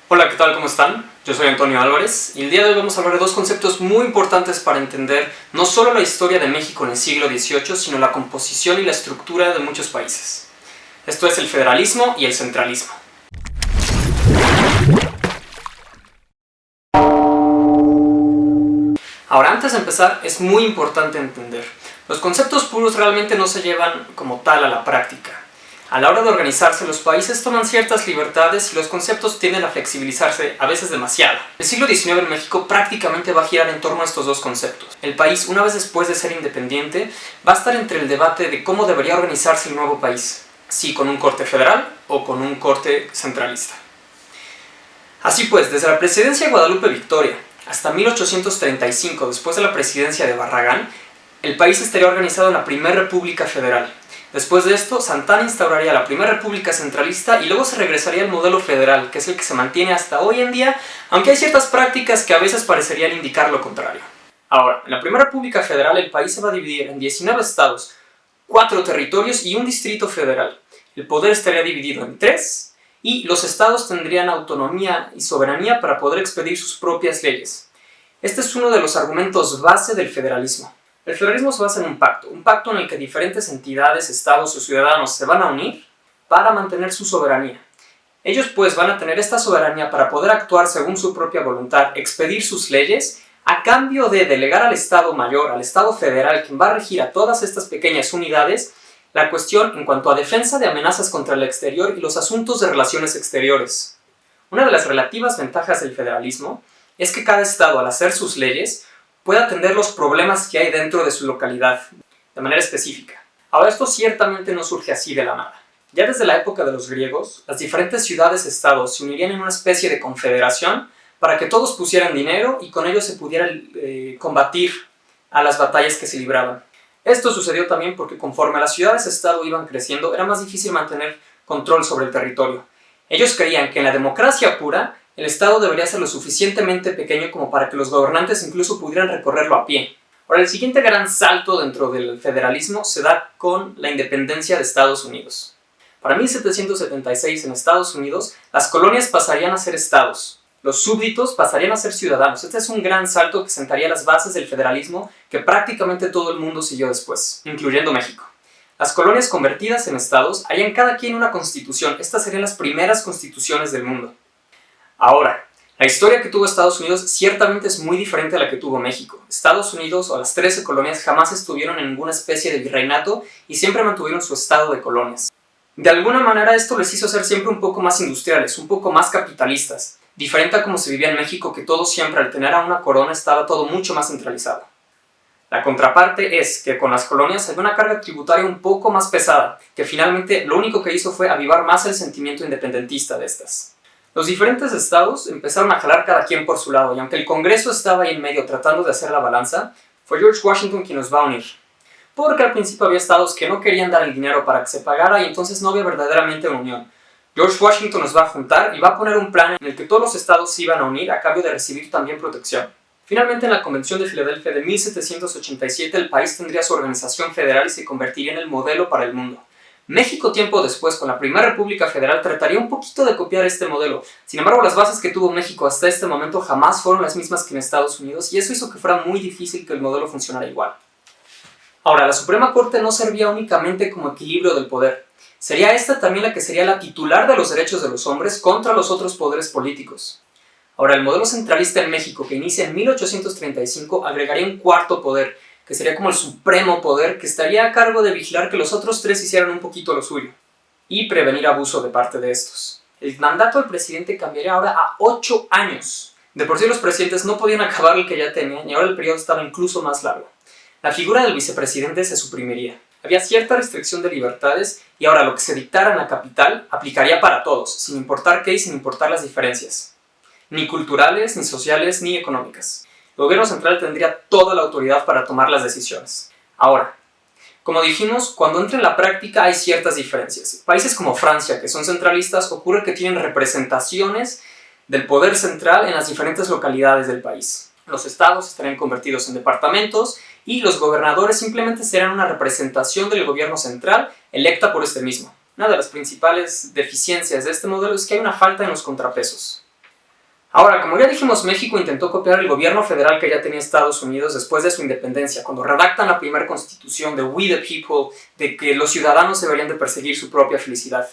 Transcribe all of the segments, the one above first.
Hola, ¿qué tal? ¿Cómo están? Yo soy Antonio Álvarez y el día de hoy vamos a hablar de dos conceptos muy importantes para entender no solo la historia de México en el siglo XVIII, sino la composición y la estructura de muchos países. Esto es el federalismo y el centralismo. Ahora, antes de empezar, es muy importante entender. Los conceptos puros realmente no se llevan como tal a la práctica. A la hora de organizarse, los países toman ciertas libertades y los conceptos tienden a flexibilizarse, a veces demasiado. El siglo XIX en México prácticamente va a girar en torno a estos dos conceptos. El país, una vez después de ser independiente, va a estar entre el debate de cómo debería organizarse el nuevo país, si con un corte federal o con un corte centralista. Así pues, desde la presidencia de Guadalupe Victoria hasta 1835, después de la presidencia de Barragán, el país estaría organizado en la Primera República Federal. Después de esto, Santana instauraría la Primera República Centralista y luego se regresaría al modelo federal, que es el que se mantiene hasta hoy en día, aunque hay ciertas prácticas que a veces parecerían indicar lo contrario. Ahora, en la Primera República Federal el país se va a dividir en 19 estados, 4 territorios y un distrito federal. El poder estaría dividido en 3 y los estados tendrían autonomía y soberanía para poder expedir sus propias leyes. Este es uno de los argumentos base del federalismo. El federalismo se basa en un pacto en el que diferentes entidades, estados o ciudadanos se van a unir para mantener su soberanía. Ellos pues van a tener esta soberanía para poder actuar según su propia voluntad, expedir sus leyes, a cambio de delegar al Estado Mayor, al Estado Federal, quien va a regir a todas estas pequeñas unidades, la cuestión en cuanto a defensa de amenazas contra el exterior y los asuntos de relaciones exteriores. Una de las relativas ventajas del federalismo es que cada estado, al hacer sus leyes, puede atender los problemas que hay dentro de su localidad, de manera específica. Ahora, esto ciertamente no surge así de la nada. Ya desde la época de los griegos, las diferentes ciudades-estados se unirían en una especie de confederación para que todos pusieran dinero y con ello se pudiera combatir a las batallas que se libraban. Esto sucedió también porque conforme las ciudades-estado iban creciendo, era más difícil mantener control sobre el territorio. Ellos creían que en la democracia pura, el Estado debería ser lo suficientemente pequeño como para que los gobernantes incluso pudieran recorrerlo a pie. Ahora, el siguiente gran salto dentro del federalismo se da con la independencia de Estados Unidos. Para 1776 en Estados Unidos, las colonias pasarían a ser estados. Los súbditos pasarían a ser ciudadanos. Este es un gran salto que sentaría las bases del federalismo que prácticamente todo el mundo siguió después, incluyendo México. Las colonias convertidas en estados harían cada quien una constitución. Estas serían las primeras constituciones del mundo. Ahora, la historia que tuvo Estados Unidos ciertamente es muy diferente a la que tuvo México. Estados Unidos o las 13 colonias jamás estuvieron en ninguna especie de virreinato y siempre mantuvieron su estado de colonias. De alguna manera esto les hizo ser siempre un poco más industriales, un poco más capitalistas, diferente a como se vivía en México, que todo siempre al tener a una corona estaba todo mucho más centralizado. La contraparte es que con las colonias había una carga tributaria un poco más pesada, que finalmente lo único que hizo fue avivar más el sentimiento independentista de estas. Los diferentes estados empezaron a jalar cada quien por su lado, y aunque el Congreso estaba ahí en medio tratando de hacer la balanza, fue George Washington quien nos va a unir. Porque al principio había estados que no querían dar el dinero para que se pagara y entonces no había verdaderamente una unión. George Washington nos va a juntar y va a poner un plan en el que todos los estados se iban a unir a cambio de recibir también protección. Finalmente, en la Convención de Filadelfia de 1787, el país tendría su organización federal y se convertiría en el modelo para el mundo. México, tiempo después, con la Primera República Federal, trataría un poquito de copiar este modelo. Sin embargo, las bases que tuvo México hasta este momento jamás fueron las mismas que en Estados Unidos, y eso hizo que fuera muy difícil que el modelo funcionara igual. Ahora, la Suprema Corte no servía únicamente como equilibrio del poder. Sería esta también la que sería la titular de los derechos de los hombres contra los otros poderes políticos. Ahora, el modelo centralista en México, que inicia en 1835, agregaría un cuarto poder, que sería como el supremo poder, que estaría a cargo de vigilar que los otros tres hicieran un poquito lo suyo, y prevenir abuso de parte de estos. El mandato del presidente cambiaría ahora a 8 años. De por sí los presidentes no podían acabar el que ya tenían, y ahora el periodo estaba incluso más largo. La figura del vicepresidente se suprimiría. Había cierta restricción de libertades, y ahora lo que se dictara en la capital aplicaría para todos, sin importar qué y sin importar las diferencias. Ni culturales, ni sociales, ni económicas. El gobierno central tendría toda la autoridad para tomar las decisiones. Ahora, como dijimos, cuando entra en la práctica hay ciertas diferencias. Países como Francia, que son centralistas, ocurre que tienen representaciones del poder central en las diferentes localidades del país. Los estados estarían convertidos en departamentos y los gobernadores simplemente serán una representación del gobierno central electa por este mismo. Una de las principales deficiencias de este modelo es que hay una falta en los contrapesos. Ahora, como ya dijimos, México intentó copiar el gobierno federal que ya tenía Estados Unidos después de su independencia, cuando redactan la primera constitución de We the People, de que los ciudadanos deberían de perseguir su propia felicidad.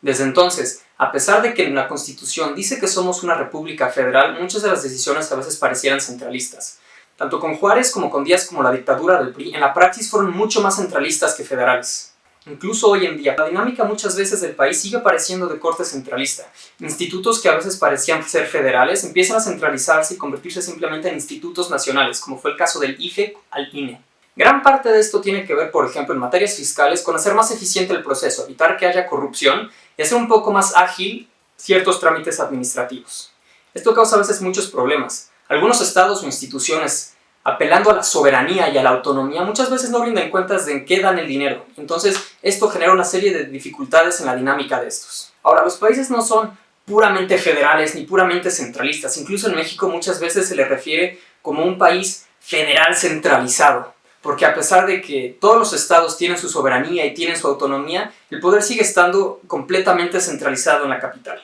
Desde entonces, a pesar de que en la Constitución dice que somos una república federal, muchas de las decisiones a veces parecieran centralistas. Tanto con Juárez como con Díaz como la dictadura del PRI, en la praxis fueron mucho más centralistas que federales. Incluso hoy en día, la dinámica muchas veces del país sigue pareciendo de corte centralista. Institutos que a veces parecían ser federales empiezan a centralizarse y convertirse simplemente en institutos nacionales, como fue el caso del IFE al INE. Gran parte de esto tiene que ver, por ejemplo, en materias fiscales, con hacer más eficiente el proceso, evitar que haya corrupción y hacer un poco más ágil ciertos trámites administrativos. Esto causa a veces muchos problemas. Algunos estados o instituciones, apelando a la soberanía y a la autonomía, muchas veces no rinden cuentas de en qué dan el dinero. Entonces, esto genera una serie de dificultades en la dinámica de estos. Ahora, los países no son puramente federales ni puramente centralistas. Incluso en México muchas veces se le refiere como un país federal centralizado. Porque a pesar de que todos los estados tienen su soberanía y tienen su autonomía, el poder sigue estando completamente centralizado en la capital.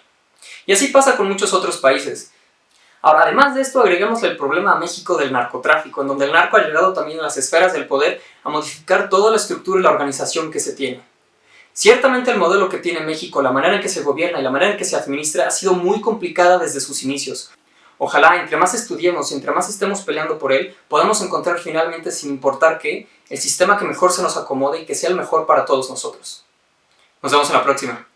Y así pasa con muchos otros países. Ahora, además de esto, agreguemos el problema a México del narcotráfico, en donde el narco ha llegado también a las esferas del poder a modificar toda la estructura y la organización que se tiene. Ciertamente el modelo que tiene México, la manera en que se gobierna y la manera en que se administra ha sido muy complicada desde sus inicios. Ojalá, entre más estudiemos y entre más estemos peleando por él, podamos encontrar finalmente, sin importar qué, el sistema que mejor se nos acomode y que sea el mejor para todos nosotros. Nos vemos en la próxima.